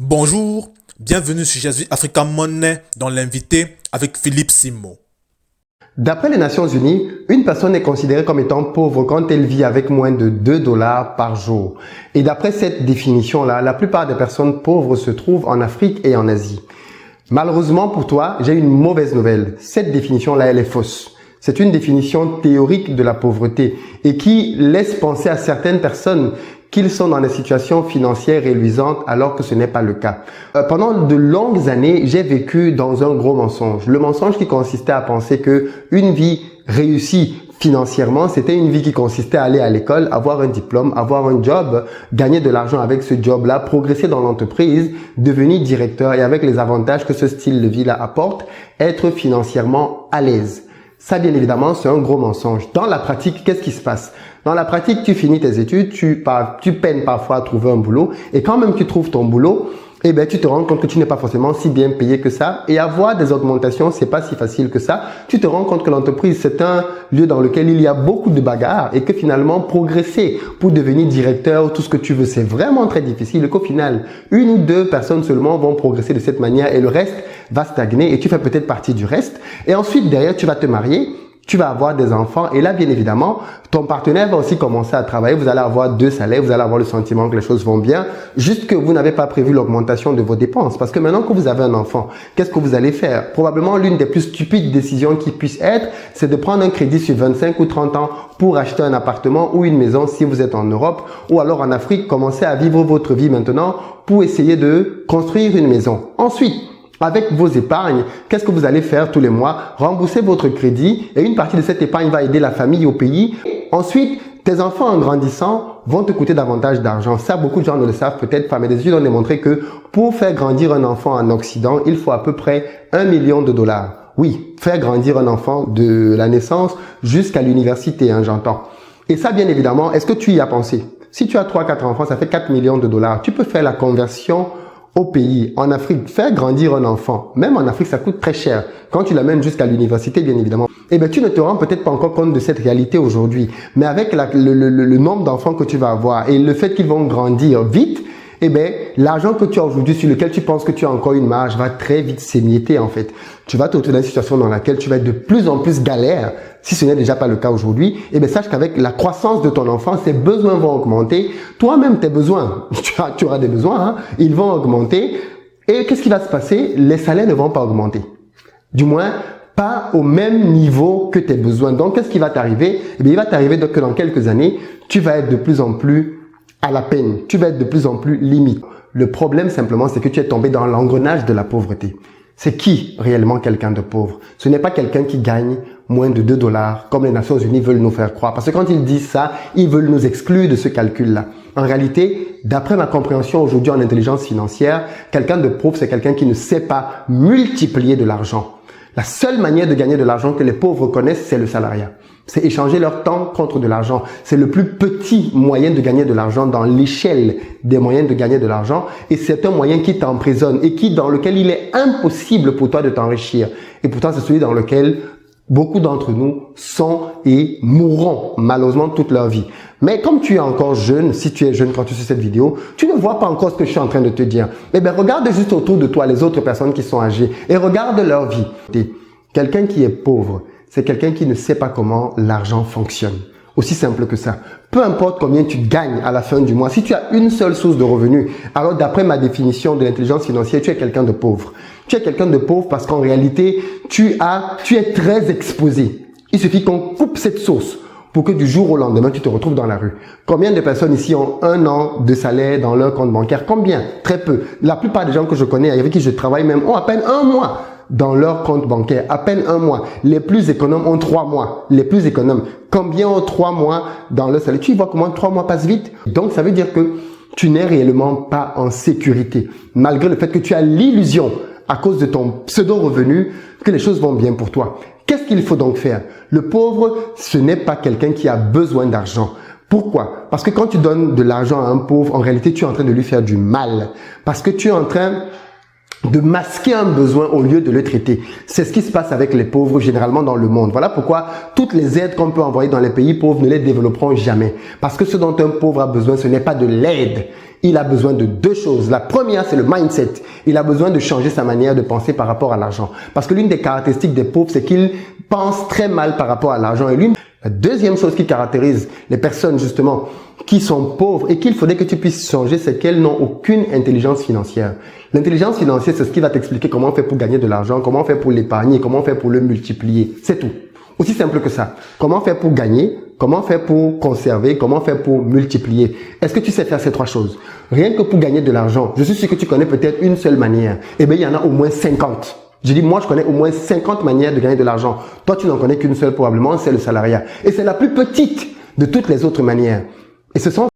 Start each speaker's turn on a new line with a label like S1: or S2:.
S1: Bonjour, bienvenue sur Jésus Africa Money dans l'invité avec Philippe Simo.
S2: D'après les Nations Unies, une personne est considérée comme étant pauvre quand elle vit avec moins de 2 dollars par jour. Et d'après cette définition-là, la plupart des personnes pauvres se trouvent en Afrique et en Asie. Malheureusement pour toi, j'ai une mauvaise nouvelle. Cette définition-là, elle est fausse. C'est une définition théorique de la pauvreté et qui laisse penser à certaines personnes qu'ils sont dans des situations financières réluisantes alors que ce n'est pas le cas. Pendant de longues années, j'ai vécu dans un gros mensonge. Le mensonge qui consistait à penser que une vie réussie financièrement, c'était une vie qui consistait à aller à l'école, avoir un diplôme, avoir un job, gagner de l'argent avec ce job-là, progresser dans l'entreprise, devenir directeur et avec les avantages que ce style de vie-là apporte, être financièrement à l'aise. Ça, bien évidemment, c'est un gros mensonge. Dans la pratique, qu'est-ce qui se passe? Dans la pratique, tu finis tes études, tu peines parfois à trouver un boulot et quand même tu trouves ton boulot, eh ben, tu te rends compte que tu n'es pas forcément si bien payé que ça et avoir des augmentations, c'est pas si facile que ça. Tu te rends compte que l'entreprise, c'est un lieu dans lequel il y a beaucoup de bagarres et que finalement, progresser pour devenir directeur, tout ce que tu veux, c'est vraiment très difficile et qu'au final, une ou deux personnes seulement vont progresser de cette manière et le reste va stagner et tu fais peut-être partie du reste. Et ensuite, derrière, tu vas te marier. Tu vas avoir des enfants et là, bien évidemment, ton partenaire va aussi commencer à travailler. Vous allez avoir deux salaires, vous allez avoir le sentiment que les choses vont bien, juste que vous n'avez pas prévu l'augmentation de vos dépenses. Parce que maintenant que vous avez un enfant, qu'est-ce que vous allez faire? Probablement, l'une des plus stupides décisions qui puisse être, c'est de prendre un crédit sur 25 ou 30 ans pour acheter un appartement ou une maison si vous êtes en Europe ou alors en Afrique. Commencez à vivre votre vie maintenant pour essayer de construire une maison. Ensuite, avec vos épargnes, qu'est-ce que vous allez faire tous les mois? Rembourser votre crédit et une partie de cette épargne va aider la famille au pays. Ensuite, tes enfants en grandissant vont te coûter davantage d'argent. Ça, beaucoup de gens ne le savent peut-être pas, mais des études ont démontré que pour faire grandir un enfant en Occident, il faut à peu près 1 million de dollars. Oui, faire grandir un enfant de la naissance jusqu'à l'université, hein, j'entends. Et ça, bien évidemment, est-ce que tu y as pensé? Si tu as 3-4 enfants, ça fait 4 millions de dollars. Tu peux faire la conversion au pays, en Afrique, faire grandir un enfant, même en Afrique, ça coûte très cher. Quand tu l'amènes jusqu'à l'université, bien évidemment, eh bien, tu ne te rends peut-être pas encore compte de cette réalité aujourd'hui. Mais avec le nombre d'enfants que tu vas avoir et le fait qu'ils vont grandir vite, eh bien, l'argent que tu as aujourd'hui sur lequel tu penses que tu as encore une marge va très vite s'émietter, en fait. Tu vas te retrouver dans une situation dans laquelle tu vas être de plus en plus galère, si ce n'est déjà pas le cas aujourd'hui. Eh bien, sache qu'avec la croissance de ton enfant, ses besoins vont augmenter. Toi-même, tes besoins, tu auras des besoins, hein, ils vont augmenter. Et qu'est-ce qui va se passer? Les salaires ne vont pas augmenter. Du moins, pas au même niveau que tes besoins. Donc, qu'est-ce qui va t'arriver? Eh bien, il va t'arriver que dans quelques années, tu vas être de plus en plus à la peine. Tu vas être de plus en plus limite. Le problème simplement, c'est que tu es tombé dans l'engrenage de la pauvreté. C'est qui réellement quelqu'un de pauvre? Ce n'est pas quelqu'un qui gagne moins de 2 dollars comme les Nations Unies veulent nous faire croire. Parce que quand ils disent ça, ils veulent nous exclure de ce calcul-là. En réalité, d'après ma compréhension aujourd'hui en intelligence financière, quelqu'un de pauvre, c'est quelqu'un qui ne sait pas multiplier de l'argent. La seule manière de gagner de l'argent que les pauvres connaissent, c'est le salariat. C'est échanger leur temps contre de l'argent. C'est le plus petit moyen de gagner de l'argent dans l'échelle des moyens de gagner de l'argent. Et c'est un moyen qui t'emprisonne et dans lequel il est impossible pour toi de t'enrichir. Et pourtant, c'est celui dans lequel beaucoup d'entre nous sont et mourront malheureusement toute leur vie. Mais comme tu es encore jeune, si tu es jeune quand tu suis cette vidéo, tu ne vois pas encore ce que je suis en train de te dire. Eh bien, regarde juste autour de toi les autres personnes qui sont âgées et regarde leur vie. Quelqu'un qui est pauvre, c'est quelqu'un qui ne sait pas comment l'argent fonctionne. Aussi simple que ça. Peu importe combien tu gagnes à la fin du mois, si tu as une seule source de revenus, alors d'après ma définition de l'intelligence financière, tu es quelqu'un de pauvre. Tu es quelqu'un de pauvre parce qu'en réalité, tu es très exposé. Il suffit qu'on coupe cette source pour que du jour au lendemain, tu te retrouves dans la rue. Combien de personnes ici ont 1 an de salaire dans leur compte bancaire? Combien? Très peu. La plupart des gens que je connais, avec qui je travaille même, ont à peine 1 mois dans leur compte bancaire. À peine 1 mois. Les plus économes ont 3 mois. Les plus économes. Combien ont 3 mois dans leur salaire? Tu vois comment 3 mois passent vite? Donc, ça veut dire que tu n'es réellement pas en sécurité. Malgré le fait que tu as l'illusion, à cause de ton pseudo-revenu, que les choses vont bien pour toi. Qu'est-ce qu'il faut donc faire? Le pauvre, ce n'est pas quelqu'un qui a besoin d'argent. Pourquoi? Parce que quand tu donnes de l'argent à un pauvre, en réalité, tu es en train de lui faire du mal. Parce que tu es en train de masquer un besoin au lieu de le traiter. C'est ce qui se passe avec les pauvres généralement dans le monde. Voilà pourquoi toutes les aides qu'on peut envoyer dans les pays pauvres ne les développeront jamais. Parce que ce dont un pauvre a besoin, ce n'est pas de l'aide. il a besoin de deux choses. La première, c'est le mindset. Il a besoin de changer sa manière de penser par rapport à l'argent. Parce que l'une des caractéristiques des pauvres, c'est qu'ils pensent très mal par rapport à l'argent. Et la deuxième chose qui caractérise les personnes justement qui sont pauvres et qu'il faudrait que tu puisses changer, c'est qu'elles n'ont aucune intelligence financière. L'intelligence financière, c'est ce qui va t'expliquer comment on fait pour gagner de l'argent, comment on fait pour l'épargner, comment on fait pour le multiplier. C'est tout. Aussi simple que ça. Comment faire pour gagner, comment faire pour conserver, comment faire pour multiplier. Est-ce que tu sais faire ces trois choses? Rien que pour gagner de l'argent, je suis sûr que tu connais peut-être une seule manière. Eh bien, il y en a au moins 50. Je dis, moi, je connais au moins 50 manières de gagner de l'argent. Toi, tu n'en connais qu'une seule probablement, c'est le salariat. Et c'est la plus petite de toutes les autres manières. Et ce sont